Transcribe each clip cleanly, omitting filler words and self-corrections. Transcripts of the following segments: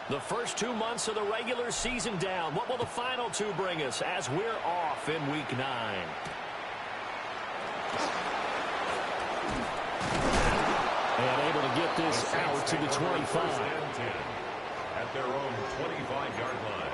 The first 2 months of the regular season down. What will the final two bring us as we're off in Week 9? And able to get this out to the 25. At their own 25-yard line.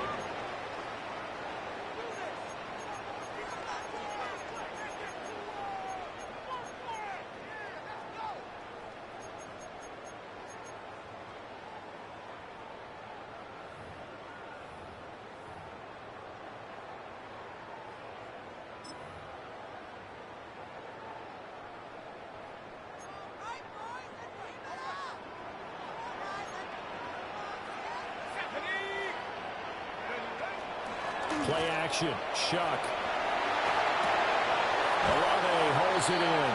Play action. Shuck. Olave holds it in.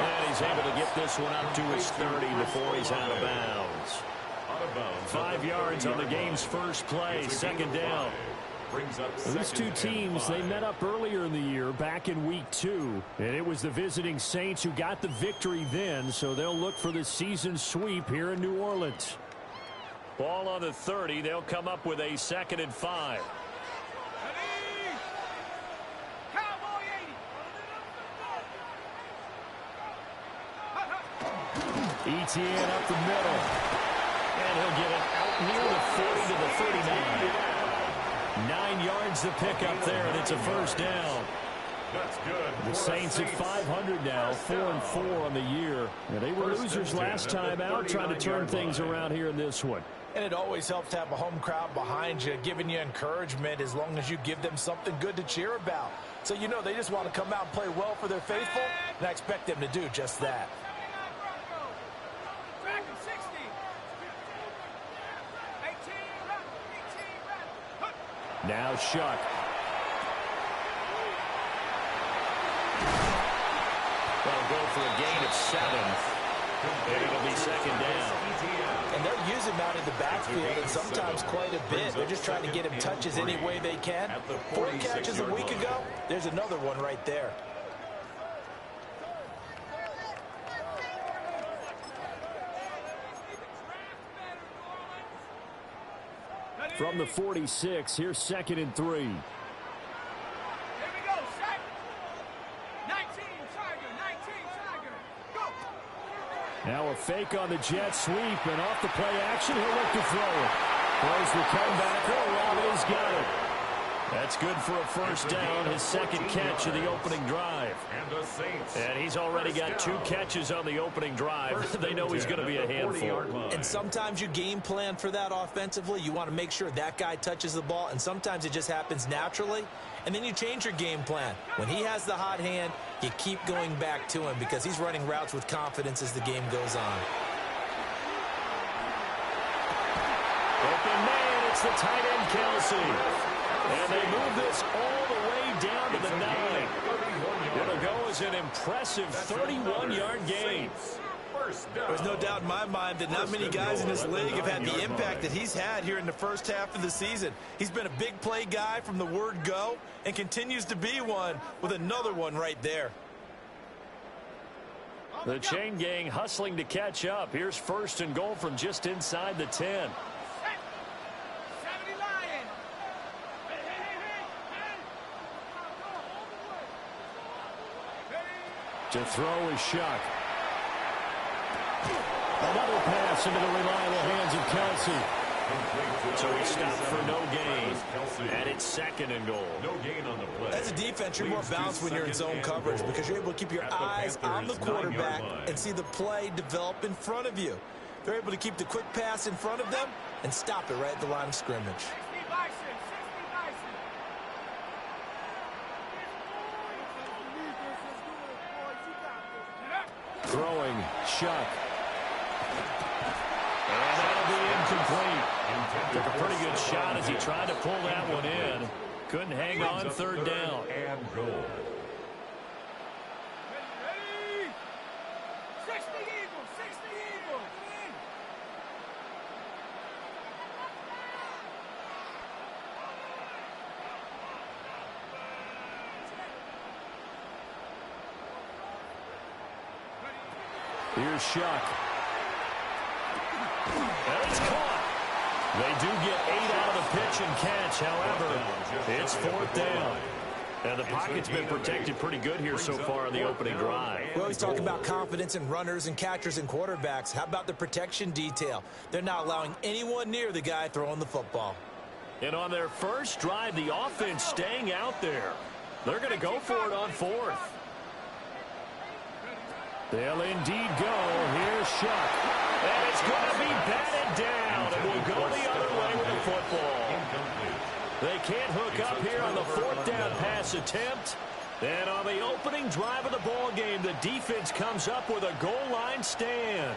And he's able to get this one up to his 30 before he's out of bounds. 5 yards on the game's first play. Second down. These two teams, they met up earlier in the year back in Week 2. And it was the visiting Saints who got the victory then. So they'll look for the season sweep here in New Orleans. Ball on the 30. They'll come up with a 2nd and 5. ETN up the middle. And he'll get it out near the 40 to the 39. 9 yards to pick up there, and it's a first down. That's good. The Saints at 500 now, 4-4 on the year. And they were losers last time out, trying to turn things around here in this one. And it always helps to have a home crowd behind you, giving you encouragement as long as you give them something good to cheer about. So you know they just want to come out and play well for their faithful, and I expect them to do just that. Now Shuck. They'll go for a gain of 7. And it'll be 2nd down. And they're using him out in the backfield and sometimes quite a bit. They're just trying to get him touches any way they can. 4 catches a week ago. There's another one right there. From the 46, here's 2nd and 3. Here we go, set. 19, Tiger, 19, Tiger. Go. Now a fake on the jet sweep, and off the play action, he'll look to throw it. Throws the comebacker, Olave's got it. That's good for a first down, his 2nd catch of the opening drive. And he's already got 2 catches on the opening drive. They know he's going to be a handful. And sometimes you game plan for that offensively. You want to make sure that guy touches the ball, and sometimes it just happens naturally. And then you change your game plan. When he has the hot hand, you keep going back to him because he's running routes with confidence as the game goes on. Open man, it's the tight end, Kelsey. And they move this all the way down to the 9. It'll go as an impressive 31-yard gain. There's no doubt in my mind that not many guys in this league have had the impact that he's had here in the first half of the season. He's been a big play guy from the word go and continues to be one with another one right there. The chain gang hustling to catch up. Here's 1st and goal from just inside the 10. To throw is Shuck. Another pass into the reliable hands of Kelsey. So he stopped for no gain. And it's 2nd and goal. No gain on the play. As a defense, you're more balanced when you're in zone coverage because you're able to keep your eyes on the quarterback and see the play develop in front of you. They're able to keep the quick pass in front of them and stop it right at the line of scrimmage. Throwing, Shuck. And that'll be incomplete. Took a pretty good shot as he tried to pull that one in. Couldn't hang on 3rd down. And goal. Here's Shuck. And it's caught. They do get 8 out of the pitch and catch. However, it's 4th down. And the pocket's been protected pretty good here so far in the opening drive. We always talk about confidence in runners and catchers and quarterbacks. How about the protection detail? They're not allowing anyone near the guy throwing the football. And on their first drive, the offense staying out there. They're going to go for it on 4th. They'll indeed go. Here's Shuck. And it's going to be batted down. And we'll go the other way with the football. They can't hook up here on the 4th down pass attempt. And on the opening drive of the ball game, the defense comes up with a goal line stand.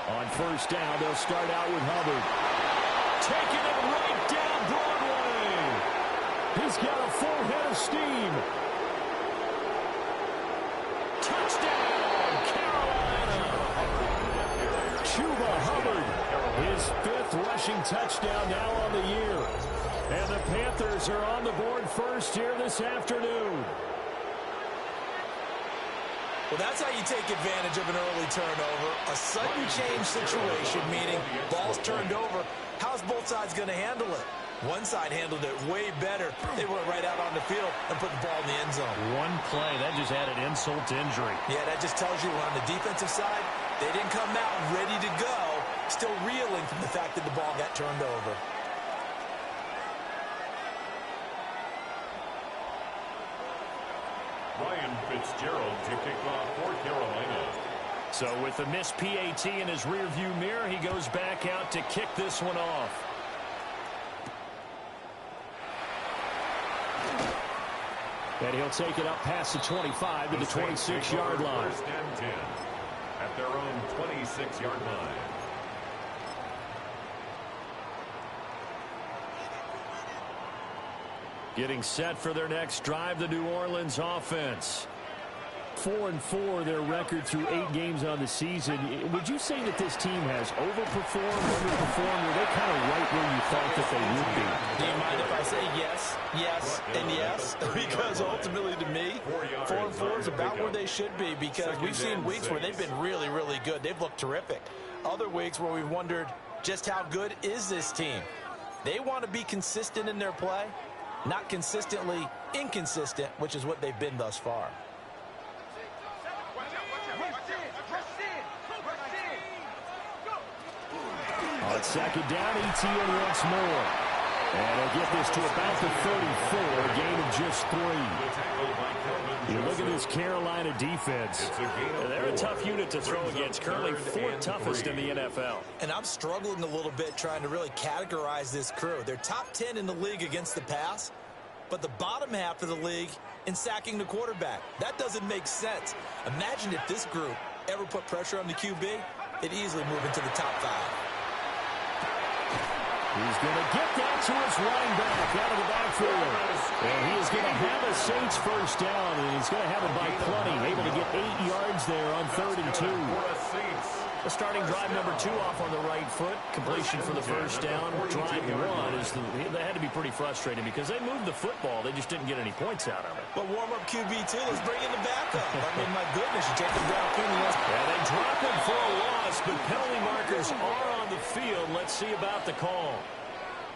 On first down, they'll start out with Hubbard. Taking it right down Broadway. He's got a full head of steam. Touchdown, Carolina. Chuba Hubbard, his 5th rushing touchdown now on the year. And the Panthers are on the board first here this afternoon. Well, that's how you take advantage of an early turnover. A sudden change situation, meaning ball's turned over. How's both sides going to handle it? One side handled it way better. They went right out on the field and put the ball in the end zone. One play, that just added insult to injury. Yeah, that just tells you on the defensive side, they didn't come out ready to go, still reeling from the fact that the ball got turned over. Ryan Fitzgerald to kick off for Carolina. So with the missed PAT in his rearview mirror, he goes back out to kick this one off. And he'll take it up past the 25 to the 26-yard line. First and 10 at their own 26-yard line. Getting set for their next drive, the New Orleans offense. 4-4, their record through 8 games on the season. Would you say that this team has overperformed, underperformed, or are they kind of right where you thought that they would be? Do you mind if I say yes, yes, and yes? Because ultimately to me, 4-4 is about where they should be, because we've seen weeks where they've been really, really good. They've looked terrific. Other weeks where we've wondered just how good is this team. They want to be consistent in their play, not consistently inconsistent, which is what they've been thus far. On second down, ETN once more. And they'll get this to about the 34, a gain of just 3. You look at this Carolina defense. They're a tough unit to throw against, currently 4th toughest in the NFL. And I'm struggling a little bit trying to really categorize this crew. They're top 10 in the league against the pass, but the bottom half of the league in sacking the quarterback. That doesn't make sense. Imagine if this group ever put pressure on the QB, it'd easily move into the top 5. He's going to get that to his running back out of the backfield. And he is going to have a Saints first down, and he's going to have it by plenty. Able to get 8 yards there on 3rd and 2. The starting drive number 2 off on the right foot. Completion for the first down. Drive 1 is they had to be pretty frustrating because they moved the football. They just didn't get any points out of it. But warm-up QB, too. Let's bring in the backup. I mean, my goodness, you take him downfield. And they drop him for a loss, but penalty markers are on the field. Let's see about the call.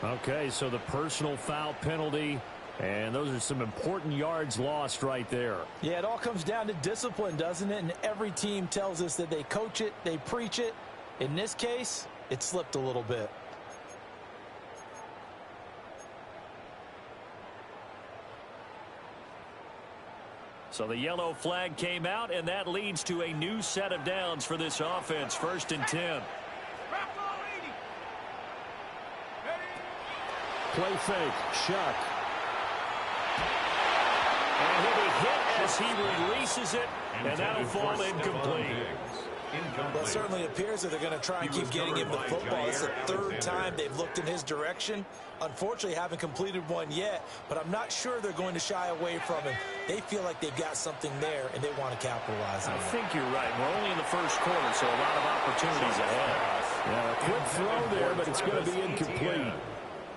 Okay, so the personal foul penalty, and those are some important yards lost right there. Yeah, it all comes down to discipline, doesn't it? And every team tells us that they coach it, they preach it. In this case, it slipped a little bit. So the yellow flag came out, and that leads to a new set of downs for this offense. 1st and 10. Play fake, Shuck. And he'll be hit as he releases it, and that'll fall incomplete. Well, it certainly appears that they're going to try and keep getting him the football. It's the 3rd time they've looked in his direction. Unfortunately, haven't completed one yet, but I'm not sure they're going to shy away from him. They feel like they've got something there, and they want to capitalize on it. I think you're right. We're only in the first quarter, so a lot of opportunities ahead. Yeah, a quick throw there, but it's going to be incomplete.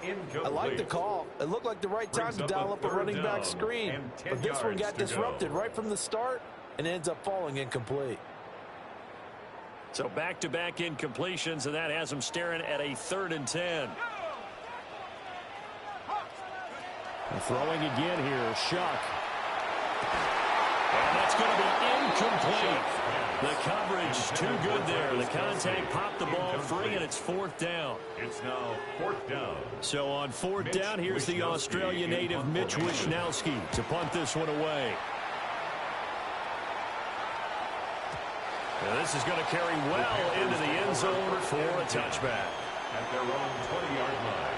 incomplete. I like the call. It looked like the right time to dial up a running back screen. But this one got disrupted right from the start and ends up falling incomplete. So back-to-back incompletions, and that has him staring at a 3rd and 10. Throwing again here, Shuck. And that's going to be incomplete. The coverage too good there. The contact popped the ball free, and it's 4th down. It's now 4th down. So on 4th down, here's the Australian native Mitch Wishnowsky to punt this one away. And this is going to carry well into the end zone for a touchback. At their own 20-yard line.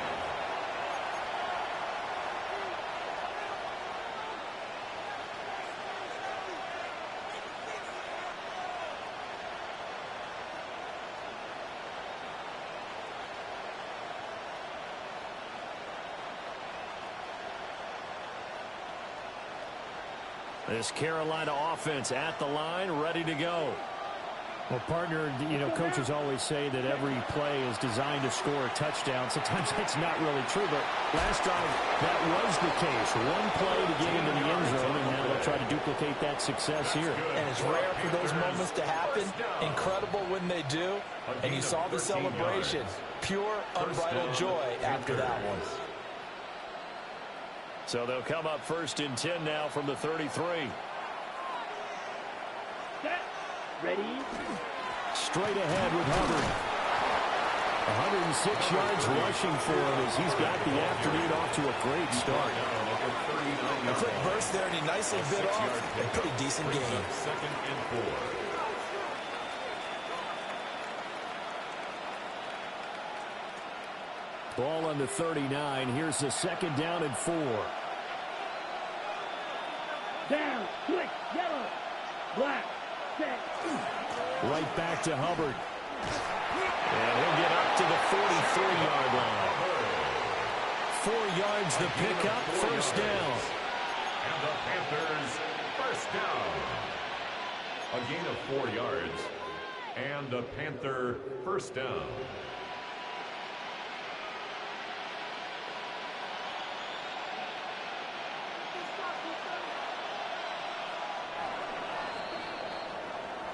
This Carolina offense at the line, ready to go. Well, partner, coaches always say that every play is designed to score a touchdown. Sometimes that's not really true, but last time that was the case. One play to get into the end zone, and now they'll try to duplicate that success here. And it's rare for those moments to happen. Incredible when they do. And you saw the celebration. Pure, unbridled joy after that one. So they'll come up 1st and 10 now from the 33. Ready? Straight ahead with Hubbard. 106 yards rushing for him as he's got the afternoon off to a great start. A quick burst there, and he nicely bit off a pretty decent game. 2nd and 4. Ball on the 39. Here's the 2nd down and 4. Down, click, yellow, black, set. Right back to Hubbard. And he'll get up to the 43-yard line. 4 yards the pickup, 1st down. And the Panthers, 1st down. A gain of 4 yards. And a Panther 1st down.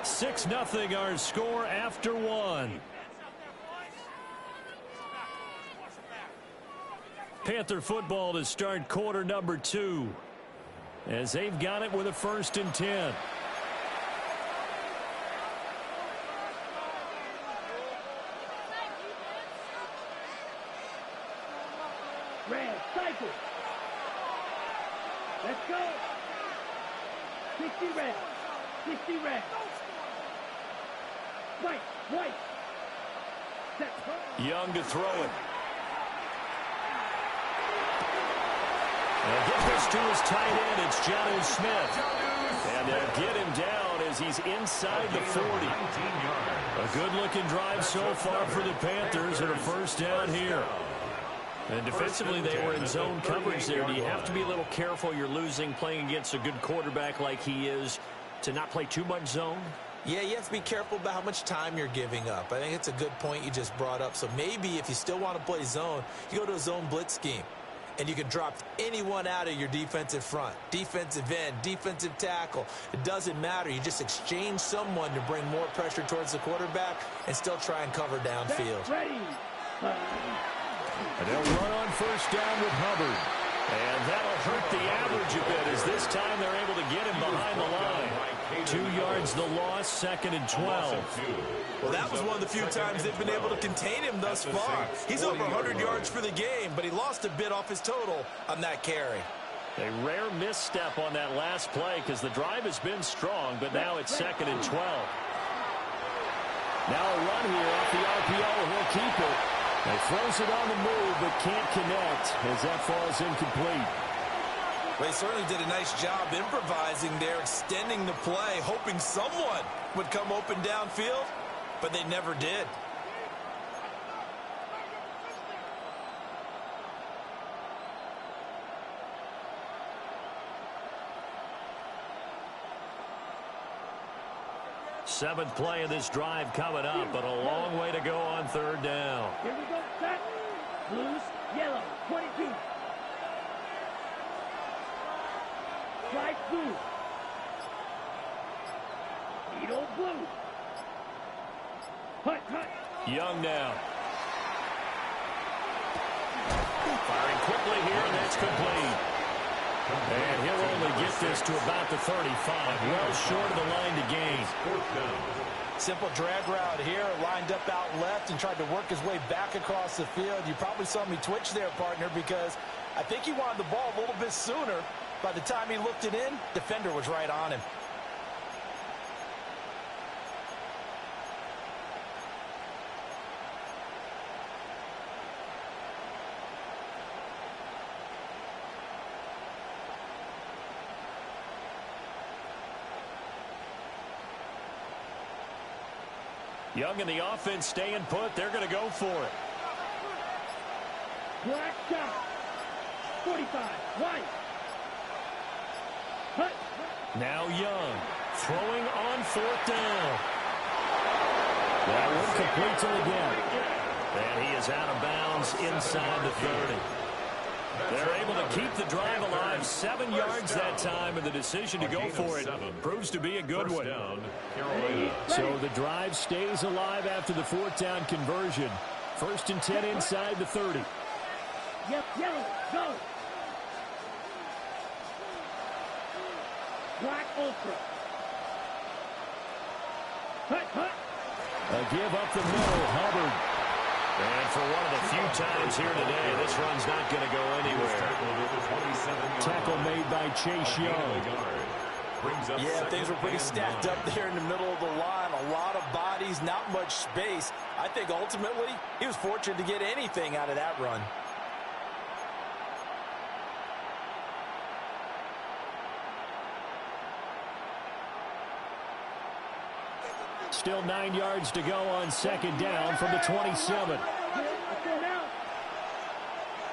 Six 0 our score after 1. Panther football to start quarter number 2. As they've got it with a 1st and 10. Red, cycle. Let's go. 60 red. 60 red. White. Set. Young to throw it. They'll get this to his tight end. It's Jonnu Smith. And they'll get him down as he's inside the 40. A good-looking drive so far for the Panthers and a 1st down here. And defensively, they were in zone coverage there. Do you have to be a little careful? You're losing playing against a good quarterback like he is to not play too much zone? Yeah, you have to be careful about how much time you're giving up. I think it's a good point you just brought up. So maybe if you still want to play zone, you go to a zone blitz scheme. And you can drop anyone out of your defensive front. Defensive end, defensive tackle. It doesn't matter. You just exchange someone to bring more pressure towards the quarterback and still try and cover downfield. Ready. And they'll run on 1st down with Hubbard. And that'll hurt the average a bit as this time they're able to get him behind the line. 2 yards the loss, 2nd and 12. Well, that was one of the few times they've been able to contain him thus far. He's over 100 yards for the game, but he lost a bit off his total on that carry. A rare misstep on that last play because the drive has been strong, but now it's 2nd and 12. Now a run here off the RPO, and he'll keep it. He throws it on the move, but can't connect as that falls incomplete. Well, he certainly did a nice job improvising there, extending the play, hoping someone would come open downfield, but they never did. Seventh play of this drive coming up, but a long way to go on 3rd down. Here we go. Set. Blues, yellow, 22. Stripe blue. Needle blue. Hut, hut. Young now. Firing quickly here, and that's complete. And he'll only get this to about the 35. Well short of the line to gain. Simple drag route here, lined up out left and tried to work his way back across the field. You probably saw me twitch there, partner, because I think he wanted the ball a little bit sooner. By the time he looked it in, defender was right on him. Young and the offense staying put. They're going to go for it. Black shot. 45. White. Hut. Now Young throwing on fourth down. That one completes it again. And he is out of bounds inside the 30. They're able to keep the drive alive, 7 yards that time, and the decision to go for it proves to be a good one. So the drive stays alive after the fourth down conversion. 1st and 10 inside the 30. Yep, yellow, go. Black ultra. Hut, hut. A give up the middle, Hubbard. And for one of the few times here today, this run's not going to go anywhere. Tackle made by Chase Young. Yeah, things were pretty stacked up there in the middle of the line. A lot of bodies, not much space. I think ultimately he was fortunate to get anything out of that run. Still 9 yards to go on 2nd down from the 27.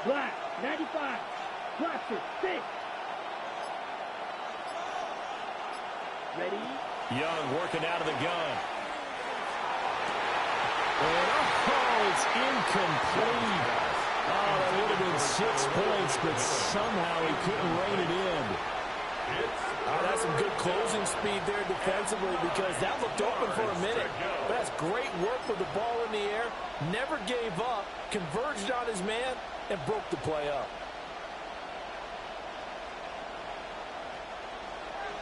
Black, 95. Blaster, 6. Ready? Young working out of the gun. Oh, it's incomplete. Oh, that would have been 6 points, but somehow he couldn't rein it in. Oh, that's some good closing speed there defensively, because that looked open for a minute. But that's great work with the ball in the air. Never gave up, converged on his man, and broke the play up.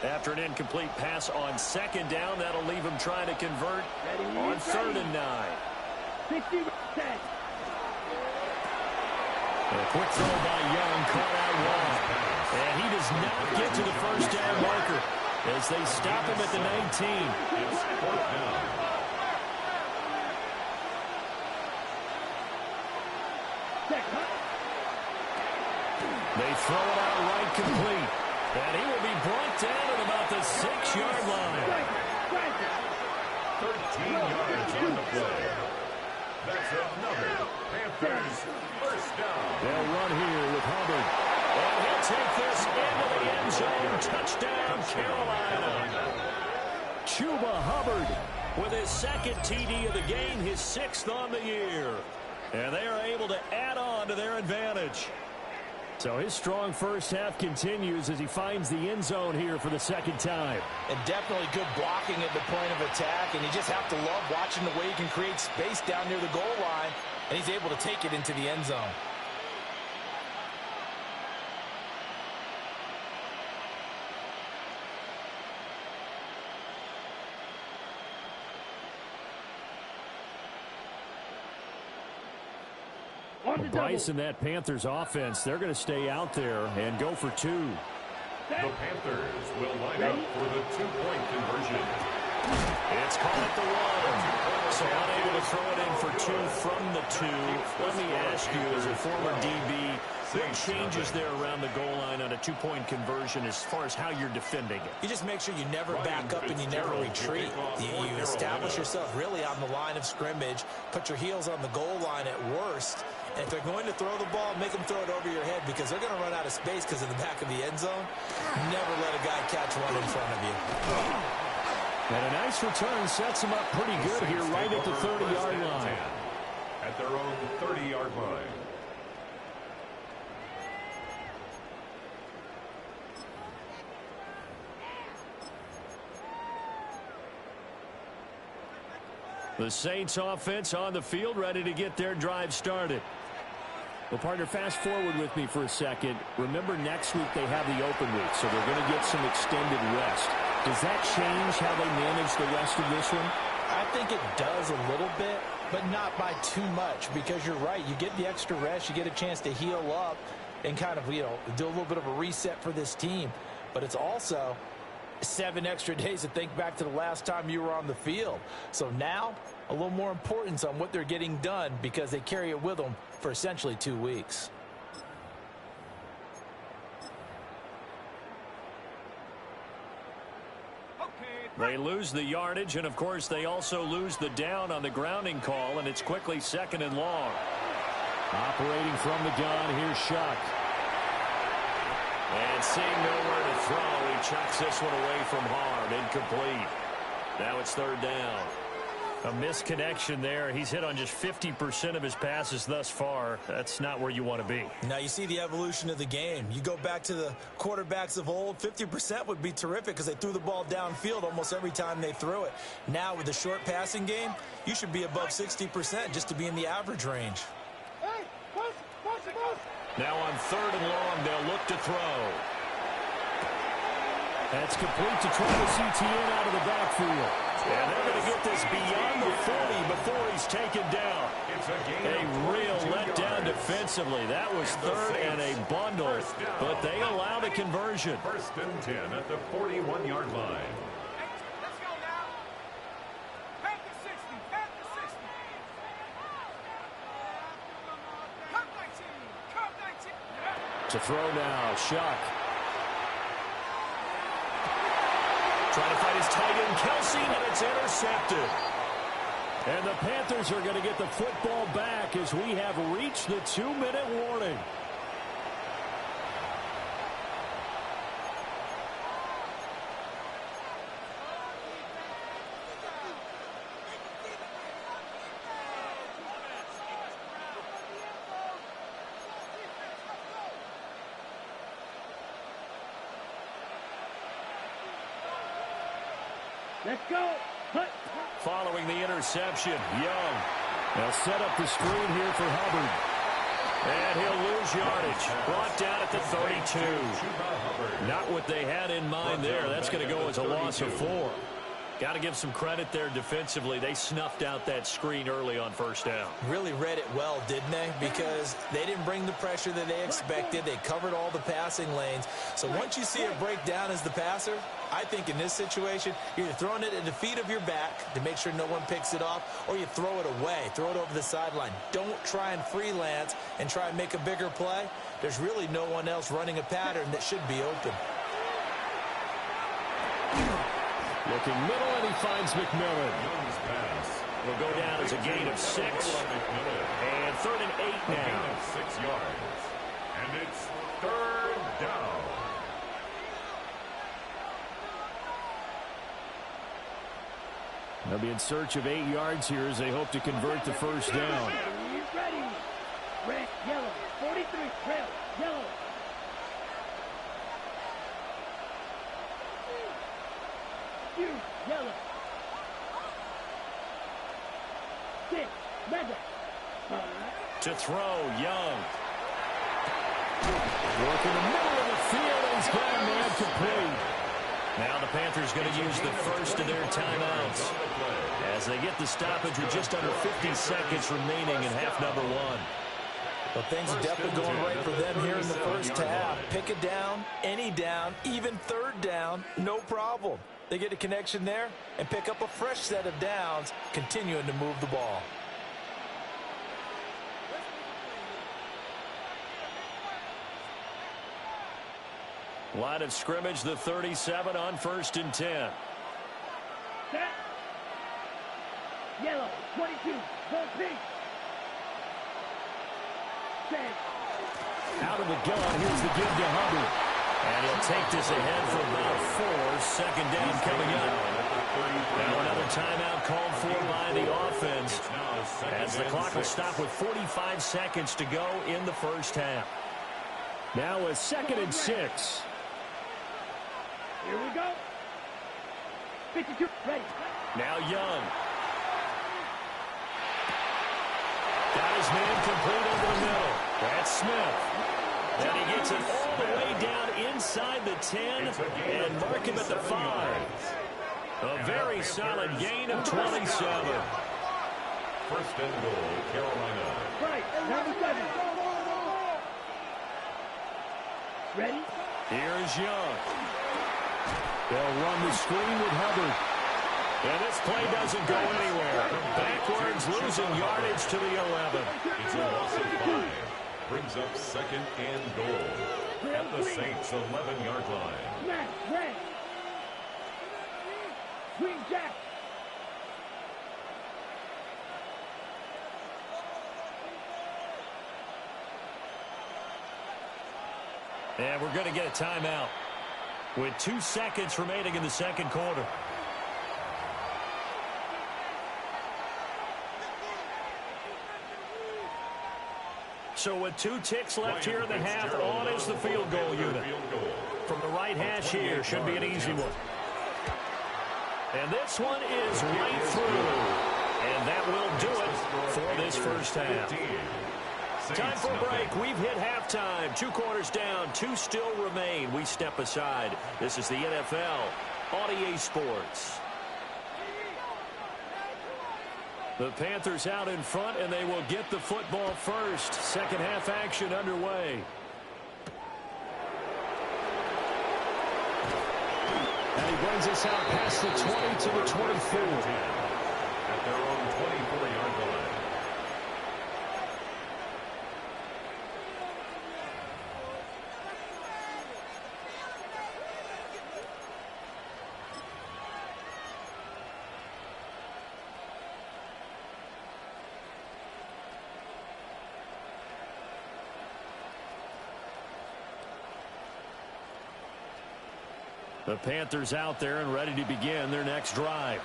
After an incomplete pass on 2nd down, that'll leave him trying to convert on 3rd and 9. 60, 10. A quick throw by Young, caught out wide. And he does not get to the 1st down marker as they stop him at the 19. It's 4th down. They throw it out right complete. And he will be brought down at about the 6-yard line. 13 yards on the play. That's another Panthers 1st down. They'll run here with Hubbard. And he'll take this into the end zone. Touchdown, Carolina. Chuba Hubbard With his 2nd TD of the game, his 6th on the year. And they are able to add on to their advantage. So his strong first half continues as he finds the end zone here for the 2nd time. And definitely good blocking at the point of attack. And you just have to love watching the way he can create space down near the goal line. And he's able to take it into the end zone. Bryce and that Panthers offense, they're going to stay out there and go for 2. The Panthers will line up for the 2-point conversion. It's caught at the 1. So unable to throw it in for 2 from the 2. Let me ask you, as a former DB, what changes there around the goal line on a 2-point conversion as far as how you're defending it? You just make sure you never back up and you never retreat. You establish yourself really on the line of scrimmage, put your heels on the goal line at worst. And if they're going to throw the ball, make them throw it over your head, because they're going to run out of space because of the back of the end zone. Never let a guy catch one in front of you. And a nice return sets him up pretty good here right at the 30-yard line. At their own 30-yard line. The Saints offense on the field, ready to get their drive started. Well, partner, fast forward with me for a second. Remember, next week they have the open week, so they're going to get some extended rest. Does that change how they manage the rest of this one? I think it does a little bit, but not by too much, because you're right. You get the extra rest, you get a chance to heal up and kind of, do a little bit of a reset for this team. But it's also 7 extra days to think back to the last time you were on the field. So now, a little more importance on what they're getting done, because they carry it with them for essentially 2 weeks. They lose the yardage, and of course they also lose the down on the grounding call, and it's quickly 2nd and long. Operating from the gun, here's Shuck. And seeing nowhere to throw, he chucks this one away from harm. Incomplete. Now it's 3rd down. A misconnection there. He's hit on just 50% of his passes thus far. That's not where you want to be. Now you see the evolution of the game. You go back to the quarterbacks of old, 50% would be terrific because they threw the ball downfield almost every time they threw it. Now with the short passing game, you should be above 60% just to be in the average range. Now on 3rd and long, they'll look to throw. That's complete to Travis Etienne out of the backfield. And they're going to get this beyond the 40 before he's taken down. A real letdown defensively. That was 3rd and a bundle, but they allow the conversion. 1st and 10 at the 41-yard line. Let's go now. Back to 60. Back to 60. Come 19. Come 19. To throw now, Shuck. Trying to fight his tight end, Kelsey, and it's intercepted. And the Panthers are going to get the football back as we have reached the 2-minute warning. Let's go. Hut. Following the interception, Young. They'll set up the screen here for Hubbard. And he'll lose yardage. Brought down at the 32. Not what they had in mind there. That's going to go as a loss of 4. Got to give some credit there defensively. They snuffed out that screen early on 1st down. Really read it well, didn't they? Because they didn't bring the pressure that they expected. They covered all the passing lanes. So once you see it break down as the passer, I think in this situation, you're either throwing it at the feet of your back to make sure no one picks it off, or you throw it away, throw it over the sideline. Don't try and freelance and try and make a bigger play. There's really no one else running a pattern that should be open. Looking middle, and he finds McMillan. Young's pass Will go down as a gain of 6. And 3rd and 8 gain now. of 6 yards. And it's 3rd down. They'll be in search of 8 yards here as they hope to convert the 1st down. Ready. Red, yellow. 43. Red, yellow. You, yellow. 6. Red. To throw, Young. Working the middle of the field, and he's got a man complete. Now the Panthers going to use the first of their timeouts as they get the stoppage with just under 50 seconds remaining in half number 1. Well, things are definitely going right for them here in the first half. Pick a down, any down, even 3rd down, no problem. They get a connection there and pick up a fresh set of downs, continuing to move the ball. Line of scrimmage, the 37 on 1st and 10. Set. Yellow. 22. Go pink. Set. Out of the gun, here's the give to Hubbard. And he'll take this ahead for about 4. 2nd down coming up. Now another timeout called for by the offense as the clock will stop with 45 seconds to go in the first half. Now a 2nd and 6. Here we go. 52. Ready. Now Young. Got his man complete over the middle. That's Smith. And he gets it all the way down inside the 10 and mark him at the 5. A very solid gain of 27. First and goal, Carolina. Right, 97. Ready? Here's Young. They'll run the screen with Hubbard. And this play doesn't go anywhere. Backwards, losing yardage to the 11. It's a loss of 5. Brings up second and goal at the Saints' 11-yard line. Smash, red. Green Jack. And we're going to get a timeout with 2 seconds remaining in the second quarter. So with 2 ticks left here in the half, on is the field goal unit. From the right hash here, should be an easy one. And this one is right through. And that will do it for this first half. Time for a break. We've hit halftime. 2 quarters down. 2 still remain. We step aside. This is the NFL on EA Sports. The Panthers out in front, and they will get the football first. Second half action underway. And he brings us out past the 20 to the 24. At their own 24-yard line. The Panthers out there and ready to begin their next drive.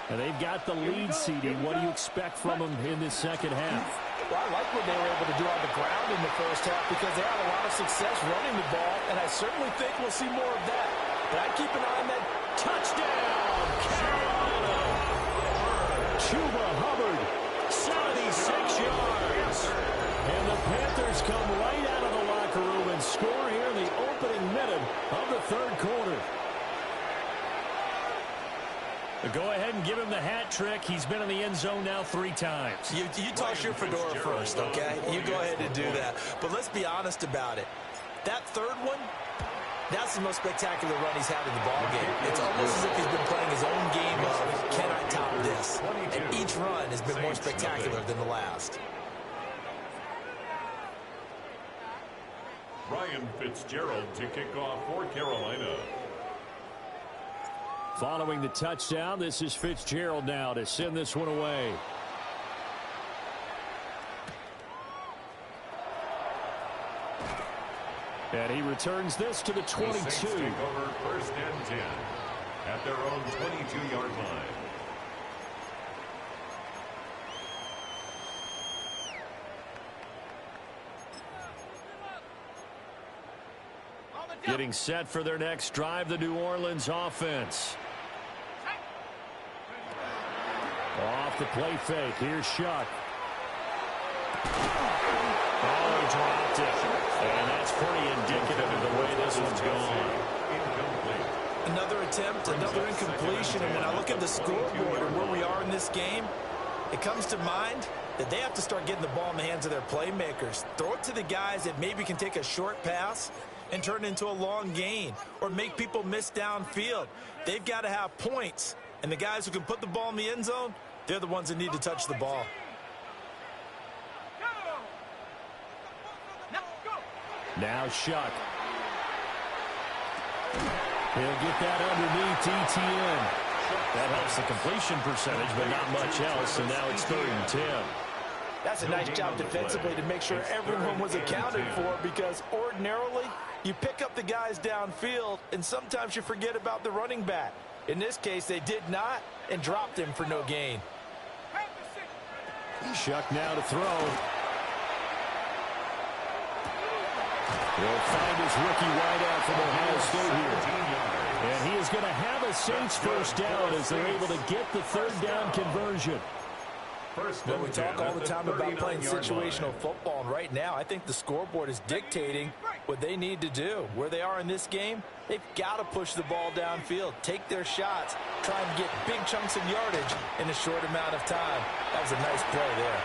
And they've got the lead seeding. What do you expect from them in this second half? Well, I like what they were able to do on the ground in the first half because they had a lot of success running the ball, and I certainly think we'll see more of that. But I'd keep an eye on that touchdown, Carolina. Chuba Hubbard, 76 yards. and the Panthers come right out of the locker room and score here in the opening minute of the third quarter. Go ahead and give him the hat trick. He's been in the end zone now 3 times. You toss your fedora first, okay? You go ahead and do that. But let's be honest about it. That third one, that's the most spectacular run he's had in the ball game. It's almost as if he's been playing his own game of, can I top this? And each run has been more spectacular than the last. Ryan Fitzgerald to kick off for Carolina. Following the touchdown, this is Fitzgerald now to send this one away. And he returns this to the 22. The Saints take over first and 10 at their own 22-yard line. Getting set for their next drive, the New Orleans offense. Off the play fake. Here's Shuck. Oh, he dropped it. And that's pretty indicative of the way this one's gone. Another attempt, another incompletion, and when I look at the scoreboard and where we are in this game, it comes to mind that they have to start getting the ball in the hands of their playmakers. Throw it to the guys that maybe can take a short pass and turn it into a long gain or make people miss downfield. They've got to have points, and the guys who can put the ball in the end zone, they're the ones that need to touch the ball. Now Shuck. He'll get that underneath ETN. That helps the completion percentage, but not much else, and now it's 3rd and 10. That's a nice job defensively to make sure everyone was accounted for, because ordinarily you pick up the guys downfield and sometimes you forget about the running back. In this case, they did not and dropped him for no gain. Shuck now to throw. He'll find his rookie wideout from Ohio State here. And he is going to have a Saints first down as they're able to get the 3rd down conversion. Well, we talk all the time about playing situational football, and right now I think the scoreboard is dictating what they need to do. Where they are in this game, they've got to push the ball downfield, take their shots, try and get big chunks of yardage in a short amount of time. That was a nice play there.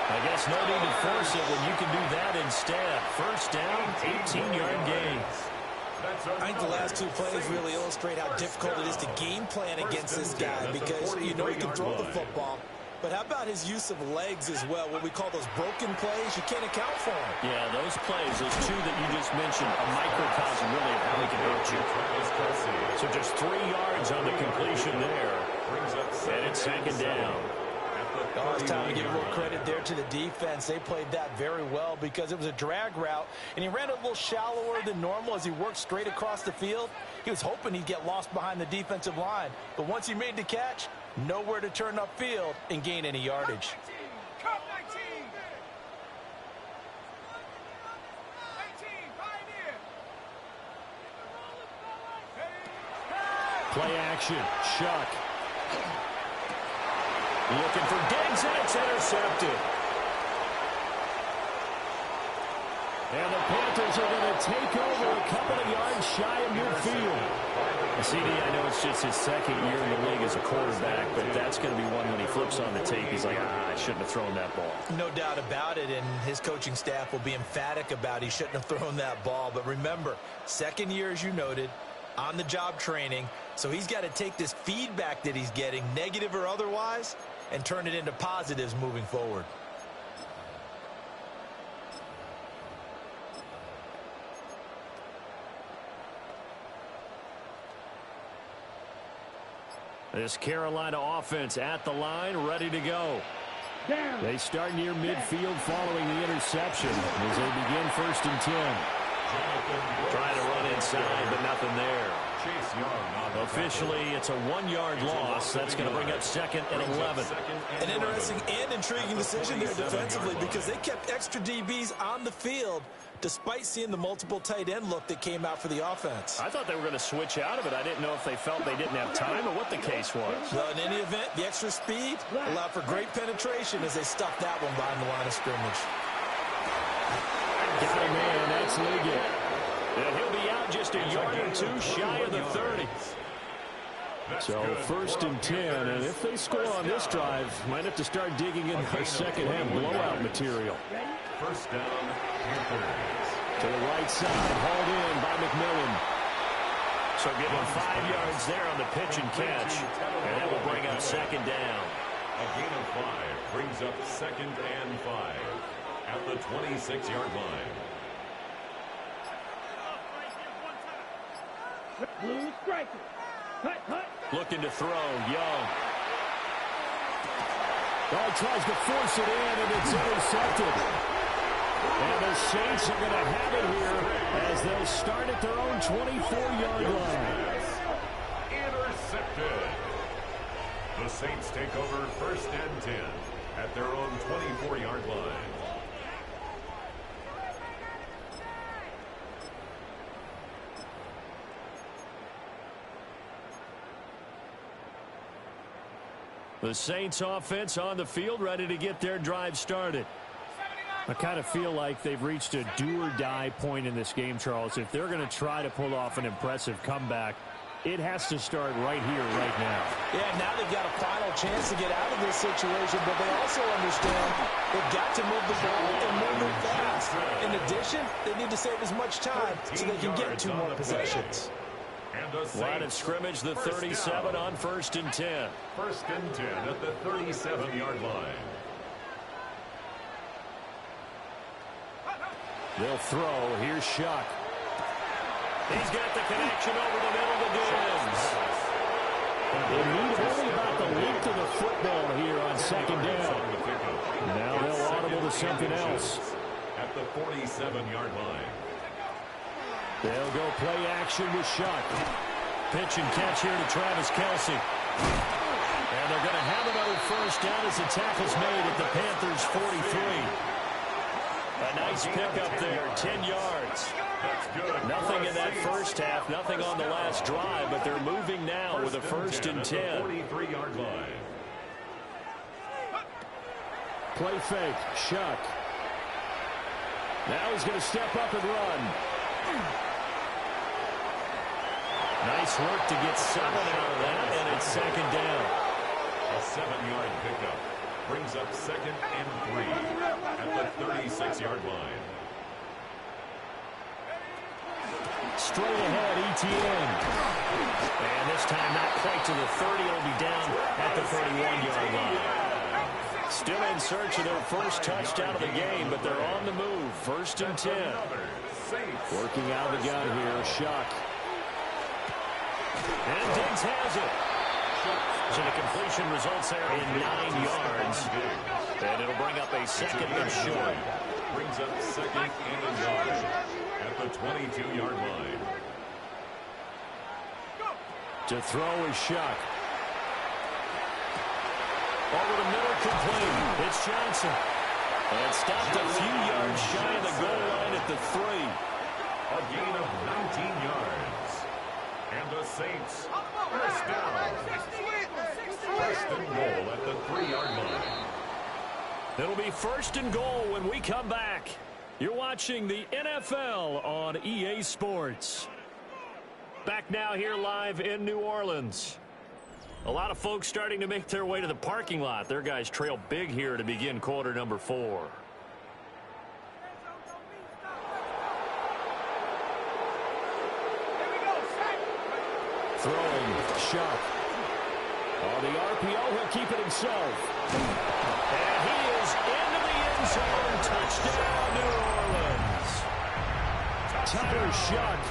I guess no need to force it when you can do that instead. First down, 18-yard gain. I think the last two plays really illustrate how difficult it is to game plan against this guy, because you know he can throw the football, but how about his use of legs as well? What we call those broken plays, you can't account for them. Yeah, those plays, those two that you just mentioned, a microcosm really of how he can hurt you. So just 3 yards on the completion there, and it's second down. Oh, it's time to give a little credit there to the defense. They played that very well because it was a drag route, and he ran a little shallower than normal as he worked straight across the field. He was hoping he'd get lost behind the defensive line, but once he made the catch, nowhere to turn upfield and gain any yardage. Cup 19. 18, Pioneer. Play action. Shuck. Looking for Diggs, and it's intercepted. And the Panthers are going to take over a couple of yards shy of midfield. CD, I know it's just his second year in the league as a quarterback, but that's going to be one when he flips on the tape. He's like, I shouldn't have thrown that ball. No doubt about it, and his coaching staff will be emphatic about he shouldn't have thrown that ball. But remember, second year, as you noted, on-the-job training, so he's got to take this feedback that he's getting, negative or otherwise, and turn it into positives moving forward. This Carolina offense at the line, ready to go. Down. They start near midfield following the interception as they begin 1st and 10. Trying to run inside, but nothing there. Officially, it's a 1-yard loss. That's going to bring up 2nd and 11. An interesting and intriguing decision there defensively, because they kept extra DBs on the field despite seeing the multiple tight end look that came out for the offense. I thought they were going to switch out of it. I didn't know if they felt they didn't have time or what the case was. Well, in any event, the extra speed allowed for great penetration as they stuffed that one behind the line of scrimmage. Got a man. That's Liggett. And he'll be out just a yard or two shy of the 30. So 1st and 10, and if they score on this drive, might have to start digging in their second half blowout material. First down, Panthers. To the right side, hauled in by McMillan. So give him 5 yards there on the pitch and catch, and that will bring up 2nd down. A gain of 5 brings up 2nd and 5 at the 26-yard line. Blue striker. Hut, hut. Looking to throw, Young. Oh, tries to force it in, and it's intercepted. And the Saints are going to have it here as they'll start at their own 24-yard line. Intercepted. The Saints take over 1st and 10 at their own 24-yard line. The Saints offense on the field, ready to get their drive started. I kind of feel like they've reached a do-or-die point in this game, Charles. If they're going to try to pull off an impressive comeback, it has to start right here, right now. Yeah, now they've got a final chance to get out of this situation, but they also understand they've got to move the ball and move it fast. In addition, they need to save as much time so they can get 2 more possessions. Line of scrimmage, the 37 on 1st and 10. 1st and 10 at the 37-yard line. They'll throw. Here's Shuck. He's got the connection over the middle to Diggs. They need only about the length of the football here on 2nd down. Now they'll audible to something else. At the 47-yard line. They'll go play action with Shuck. Pitch and catch here to Travis Kelce. And they're going to have another 1st down as the tackle's made at the Panthers' 43. A nice pickup there, 10 yards. Nothing in that first half, nothing on the last drive, but they're moving now with a 1st and 10. 43-yard line. Play fake. Shuck. Now he's going to step up and run. Nice work to get 7 out of that, and it's second down. A 7-yard pickup brings up 2nd and 3 at the 36-yard line. Straight ahead, ETN. And this time not quite to the 30. It'll be down at the 31-yard line. Still in search of their first touchdown of the game, but they're on the move. 1st and 10. Working out of the gun here. Shuck. And Diggs has it. So the completion results there in 9 yards. And it'll bring up a 2nd and short. Brings up 2nd and a yard at the 22-yard line. To throw is Shuck. Over the middle, complete. It's Johnson. And stopped a few yards shy of the goal line at the 3. A gain of 19 yards. And the Saints, first down. First and goal at the 3-yard line. It'll be 1st and goal when we come back. You're watching the NFL on EA Sports. Back now here live in New Orleans. A lot of folks starting to make their way to the parking lot. Their guys trail big here to begin quarter number 4. Throwing. Shuck. On the RPO, he'll keep it himself. And he is into the end zone. Touchdown, New Orleans. Tyler Shuck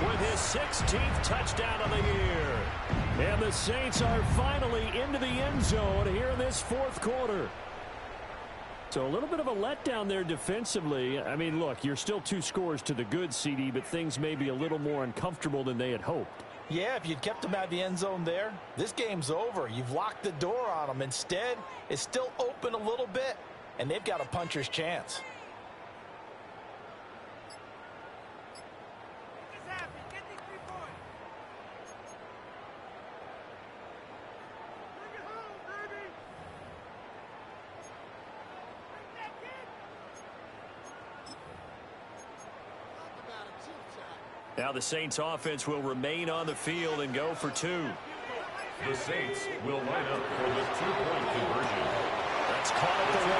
With his 16th touchdown of the year. And the Saints are finally into the end zone here in this 4th quarter. So a little bit of a letdown there defensively. I mean, look, you're still 2 scores to the good, CD, but things may be a little more uncomfortable than they had hoped. Yeah, if you'd kept them out of the end zone there, this game's over. You've locked the door on them. Instead, it's still open a little bit, and they've got a puncher's chance. Now the Saints offense will remain on the field and go for 2. The Saints will line up for the 2-point conversion. That's caught at the 1.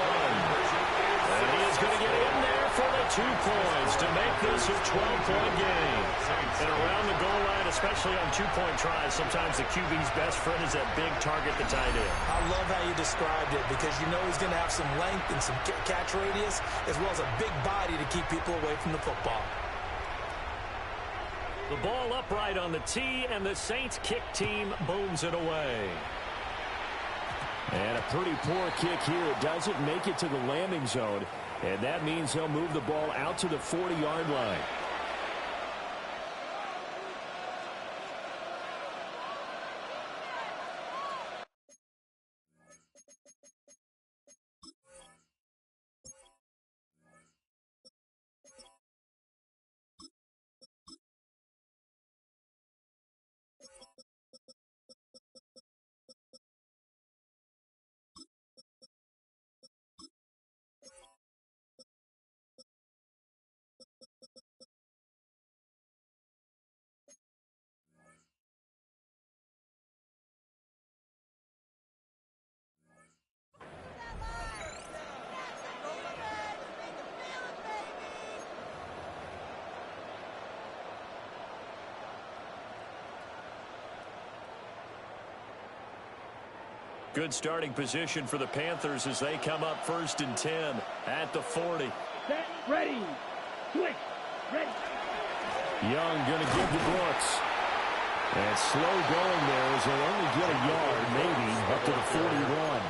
And he is going to get in there for the 2 points to make this a 12-point game. And around the goal line, especially on 2-point tries, sometimes the QB's best friend is that big target, the tight end. I love how you described it because you know he's going to have some length and some catch radius as well as a big body to keep people away from the football. The ball upright on the tee, and the Saints kick team booms it away. And a pretty poor kick here. It doesn't make it to the landing zone, and that means they'll move the ball out to the 40-yard line. Good starting position for the Panthers as they come up 1st and 10 at the 40. Set, ready, switch, ready. Young going to give to Brooks. And slow going there as they'll only get a yard, maybe, up to the 41.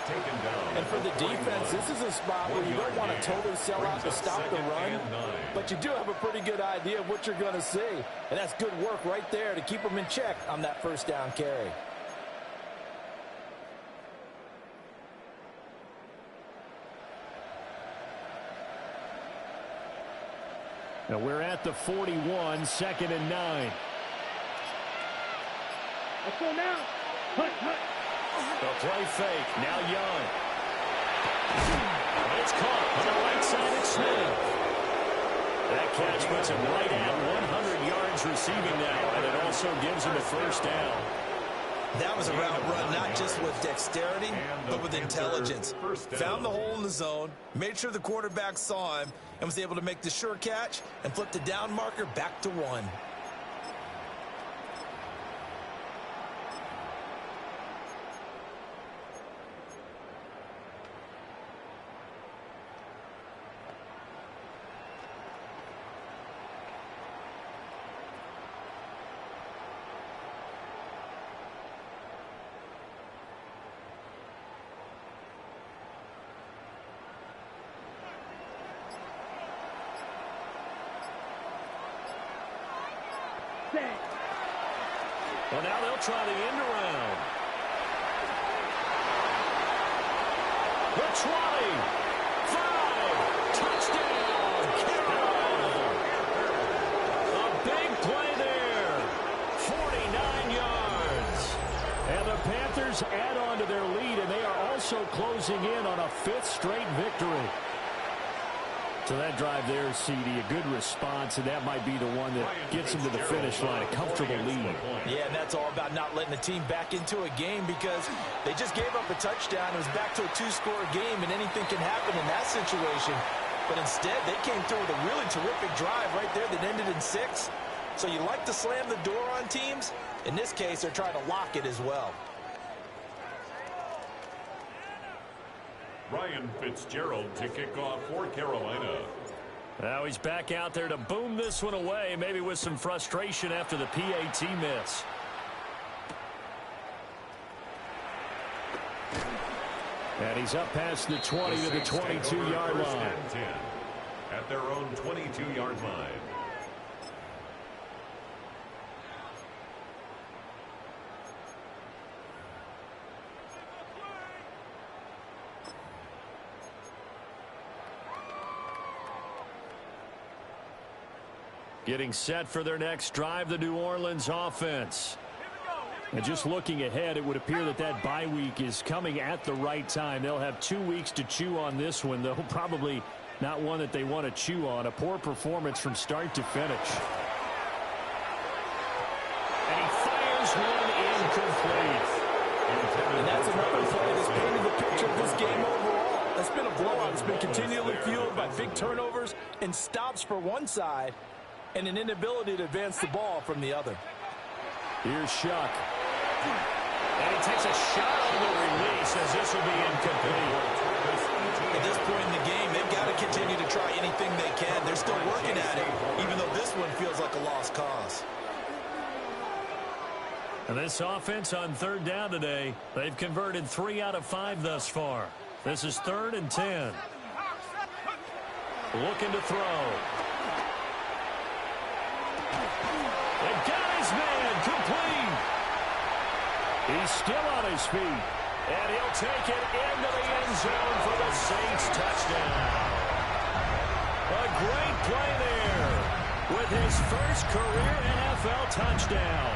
Taken down. And for the defense, this is a spot where you don't want to totally sell out to stop the run, but you do have a pretty good idea of what you're going to see. And that's good work right there to keep them in check on that 1st down carry. Now we're at the 41, 2nd and 9. Let's go now. Hut, hut. The play fake. Now Young. It's caught on the right side of Smith. That catch puts him right at 100 yards receiving now, and it also gives him a first down. That was a route run, not just with dexterity, but with intelligence. Found the hole in the zone, made sure the quarterback saw him, and was able to make the sure catch and flip the down marker back to 1. Well, now they'll try the end around. The 20, 5, touchdown, Carolina. A big play there, 49 yards. And the Panthers add on to their lead, and they are also closing in on a 5th straight victory. So that drive there, CD, a good response, and that might be the one that gets them to the finish line, a comfortable lead. Yeah, and that's all about not letting the team back into a game because they just gave up a touchdown. It was back to a 2-score game, and anything can happen in that situation. But instead, they came through with a really terrific drive right there that ended in 6. So you like to slam the door on teams. In this case, they're trying to lock it as well. Ryan Fitzgerald to kick off for Carolina. Now he's back out there to boom this one away, maybe with some frustration after the PAT miss. And he's up past the 20 to the 22-yard line. 10 at their own 22-yard line. Getting set for their next drive, the New Orleans offense. And just looking ahead, it would appear that that bye week is coming at the right time. They'll have 2 weeks to chew on this one, though probably not one that they want to chew on. A poor performance from start to finish. And he fires one incomplete. And that's another play that's painted the picture of this game overall. It's been a blowout. It's been continually fueled by big turnovers and stops for one side and an inability to advance the ball from the other. Here's Shuck. And he takes a shot on the release as this will be incomplete. At this point in the game, they've got to continue to try anything they can. They're still working at it, even though this one feels like a lost cause. And this offense on 3rd down today, they've converted 3 out of 5 thus far. This is 3rd and 10. Looking to throw. They've got his man complete. He's still on his feet. And he'll take it into the end zone for the Saints touchdown. A great play there with his first career NFL touchdown.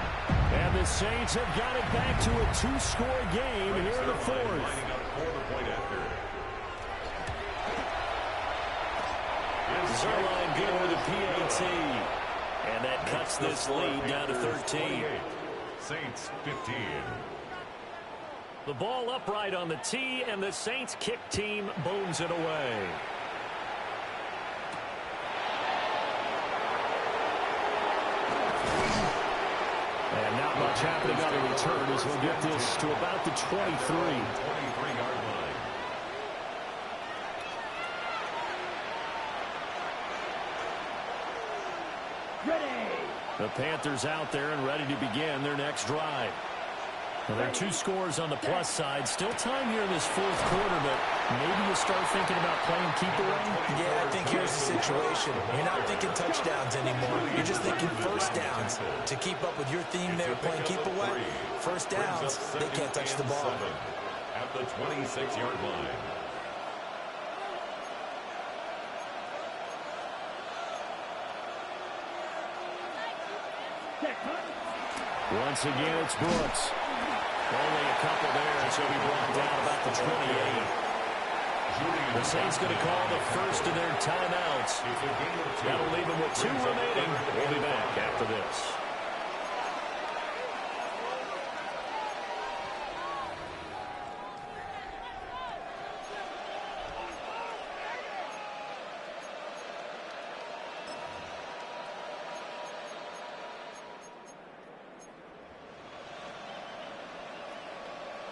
And the Saints have got it back to a 2-score game here in the 4th. Zerline good with a PAT. And that cuts this lead down to 13. Saints 15. The ball upright on the tee, and the Saints kick team booms it away. And not much happening on the return as we'll get this to about the 23. 23-yard line. The Panthers out there and ready to begin their next drive. Well, there are 2 scores on the plus side. Still time here in this 4th quarter, but maybe you start thinking about playing keep away? Yeah, I think here's the situation. You're not thinking touchdowns anymore. You're just thinking first downs. To keep up with your theme there, playing keep away, first downs, they can't touch the ball. At the 26-yard line. Once again, it's Brooks. Only a couple there, so he brought down about the 28. The Saints going to call the first of their timeouts. That'll leave them with 2 remaining. We'll be back after this.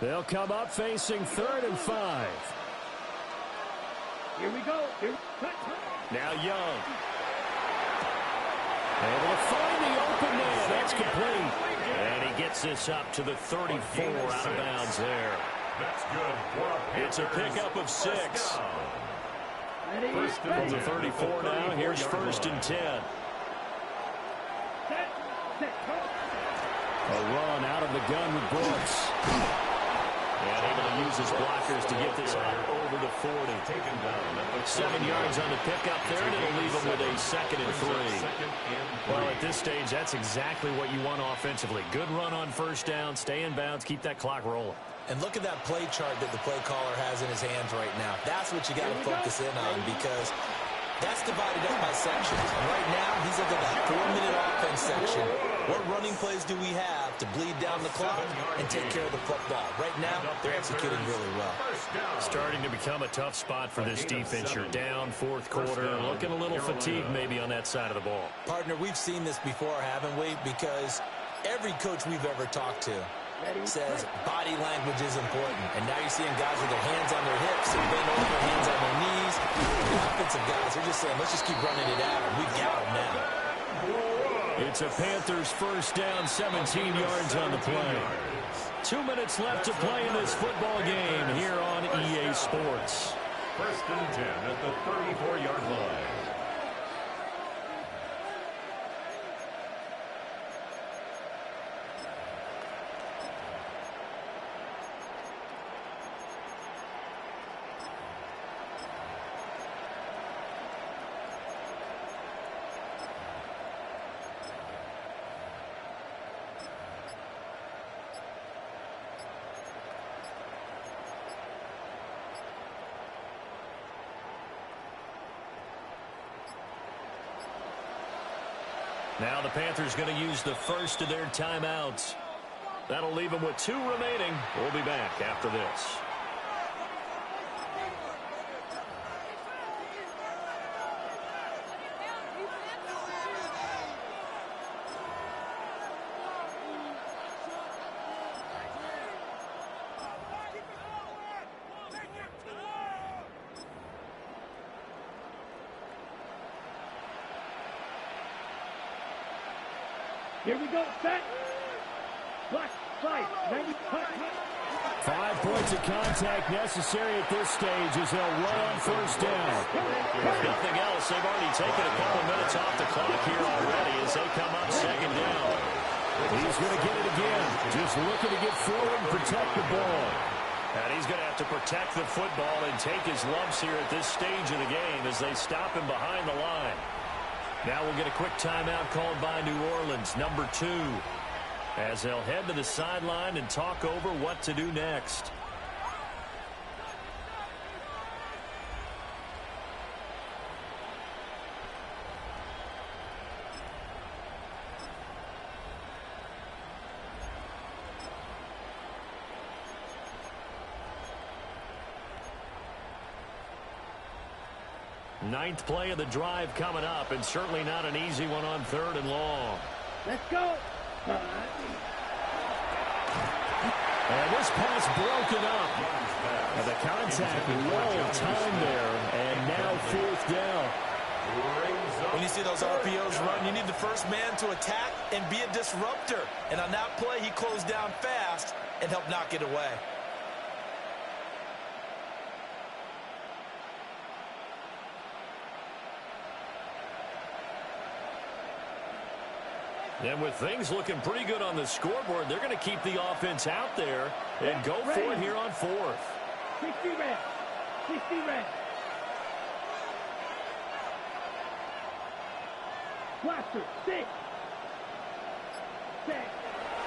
They'll come up facing 3rd and 5. Here we go. Now Young. Able to find the open man. That's complete. And he gets this up to the 34 out of bounds there. That's good. It's a pickup of 6. Ready? From the 34 now, here's 1st and 10. Set, A run out of the gun with Brooks. And able to use his blockers to get this up over the 40. 7 yards on the pickup there, and it'll leave him with a 2nd and 3. Well, at this stage, that's exactly what you want offensively. Good run on 1st down, stay in bounds, keep that clock rolling. And look at that play chart that the play caller has in his hands right now. That's what you got to focus in on, because that's divided up by sections. And right now, he's looking at that 4-minute offense section. What running plays do we have to bleed down the clock and take care of the football? Right now, they're executing really well. Starting to become a tough spot for this defense. You're down 4th quarter, looking a little fatigued maybe on that side of the ball. Partner, we've seen this before, haven't we? Because every coach we've ever talked to says body language is important. And now you're seeing guys with their hands on their hips and bend over, hands on their knees. The offensive guys are just saying, let's just keep running it at them. We've got them now. It's a Panthers 1st down, 17 yards on the play. 2 minutes left to play in this football game here on EA Sports. 1st and 10 at the 34-yard line. Now the Panthers going to use the first of their timeouts. That'll leave them with 2 remaining. We'll be back after this. Here we go. Set. Block. 90. 5 points of contact necessary at this stage as they'll run on 1st down. If nothing else, they've already taken a couple minutes off the clock here already as they come up 2nd down. He's going to get it again. Just looking to get forward and protect the ball. And he's going to have to protect the football and take his lumps here at this stage of the game as they stop him behind the line. Now we'll get a quick timeout called by New Orleans, number 2, as they'll head to the sideline and talk over what to do next. Ninth play of the drive coming up, and certainly not an easy one on 3rd and long. Let's go. And this pass broken up. And the contact well timed there, and now 4th down. When you see those RPOs run, you need the first man to attack and be a disruptor. And on that play, he closed down fast and helped knock it away. And with things looking pretty good on the scoreboard, they're going to keep the offense out there and go for it here on 4th. 60 red. 60 red. Blaster. 6. 6.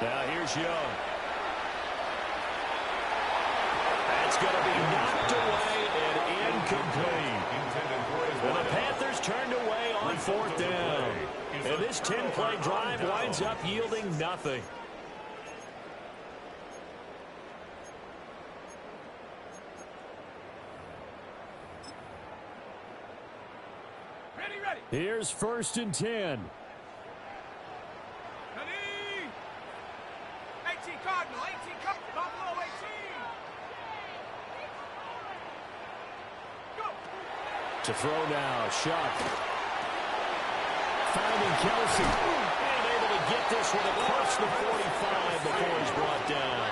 Now here's Young. That's going to be knocked away and incomplete. And the Panthers turned away on 4th down. And this 10-play drive winds up yielding nothing. Ready. Here's 1st and 10. Ready. 18 Cardinal. Buffalo 18. Go. To throw now, Shuck. Finding Kelsey. And able to get this one across the 45 before he's brought down.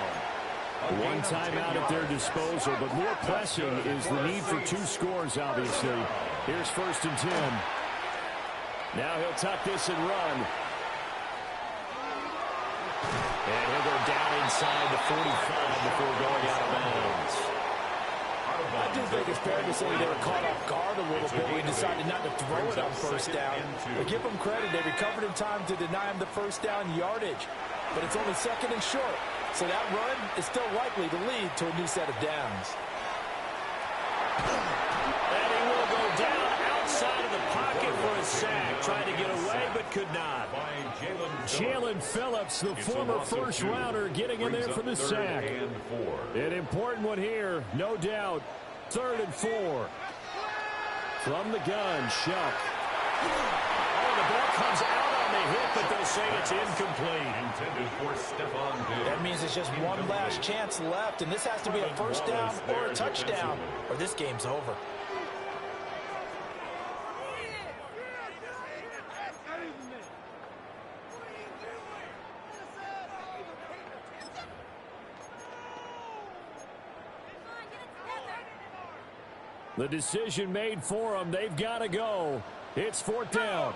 One timeout at their disposal, but more pressing is the need for 2 scores, obviously. Here's 1st and 10. Now he'll tuck this and run. And he'll go down inside the 45 before going out of bounds. I do think it's fair to say they were caught off guard a little bit. We decided not to throw it on 1st down. But give them credit. They recovered in time to deny him the 1st down yardage. But it's only 2nd and short. So that run is still likely to lead to a new set of downs. And he will go down outside of the pocket for a sack. Trying to get away, but could not. Jalen Phillips, the former first-rounder, getting in there for the sack. An important one here, no doubt. 3rd and 4. From the gun, Shuck. Oh, the ball comes out on the hit, but they'll say it's incomplete. Intended for Stephon Diggs. That means it's just one last chance left, and this has to be a 1st down or a touchdown, or this game's over. The decision made for them. They've got to go. It's 4th down.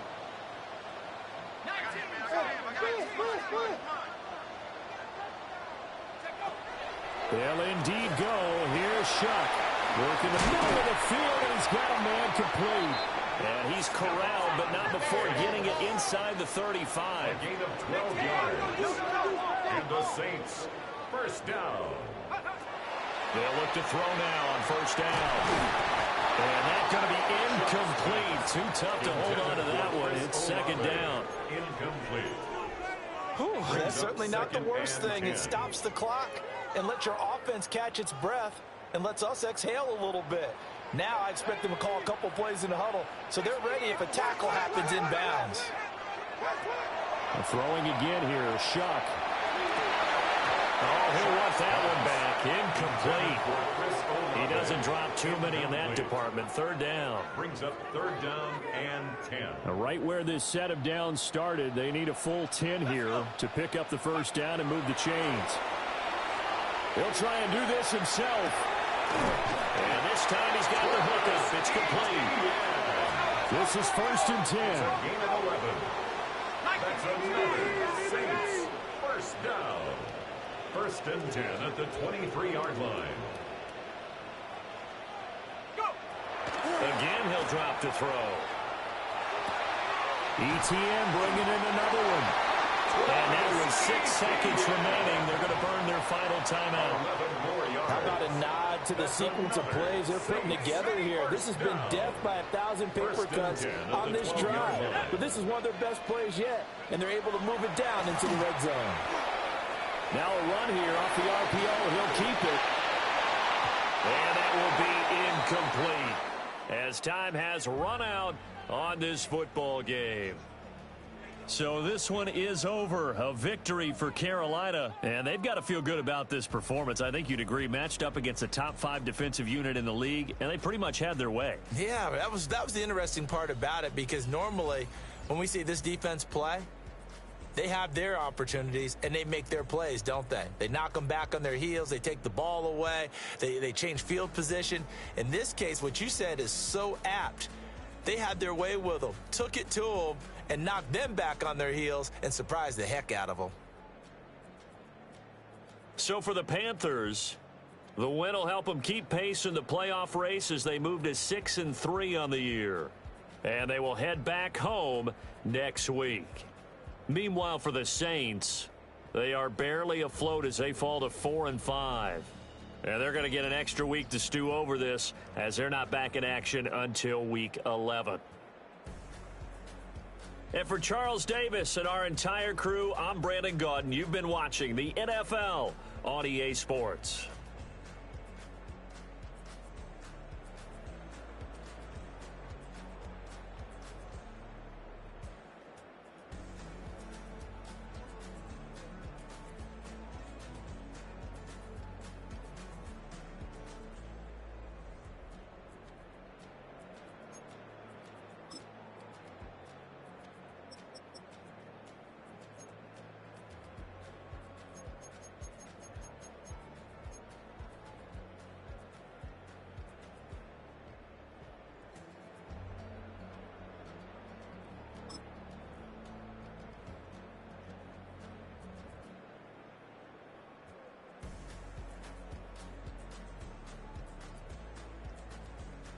They'll indeed go. Here's Shuck. Working the middle of the field, and he's got a man complete. And he's corralled, but not before getting it inside the 35. A gain of 12 yards. And the Saints, 1st down. They'll look to throw now on 1st down. And that's going to be incomplete. Too tough to hold on to that one. It's 2nd down. Incomplete. Whew, that's certainly not the worst thing. It stops the clock and lets your offense catch its breath and lets us exhale a little bit. Now I expect them to call a couple plays in the huddle, so they're ready if a tackle happens inbounds. Throwing again here, Shuck. Oh, he'll want that one back. Incomplete. He doesn't drop too many in that department. 3rd down. Brings up 3rd down and 10. Right where this set of downs started, they need a full 10 here to pick up the 1st down and move the chains. He'll try and do this himself. And this time he's got the hook up. It's complete. This is 1st and 10. Gain of 11. That's another Saints 1st down. 1st and 10 at the 23-yard line. Again, he'll drop to throw. ETN bringing in another one. And now with 6 seconds remaining, they're going to burn their final timeout. How about a nod to the sequence of plays they're putting together here? This has been death by 1,000 paper cuts on this drive. But this is one of their best plays yet, and they're able to move it down into the red zone. Now a run here off the RPO. He'll keep it. And that will be incomplete as time has run out on this football game. So this one is over. A victory for Carolina. And they've got to feel good about this performance. I think you'd agree. Matched up against a top 5 defensive unit in the league, and they pretty much had their way. Yeah, that was the interesting part about it, because normally when we see this defense play, they have their opportunities, and they make their plays, don't they? They knock them back on their heels. They take the ball away. They change field position. In this case, what you said is so apt. They had their way with them, took it to them, and knocked them back on their heels and surprised the heck out of them. So for the Panthers, the win will help them keep pace in the playoff race as they move to 6-3 on the year. And they will head back home next week. Meanwhile, for the Saints, they are barely afloat as they fall to 4-5. Yeah, they're going to get an extra week to stew over this as they're not back in action until Week 11. And for Charles Davis and our entire crew, I'm Brandon Gaudin. You've been watching the NFL on EA Sports.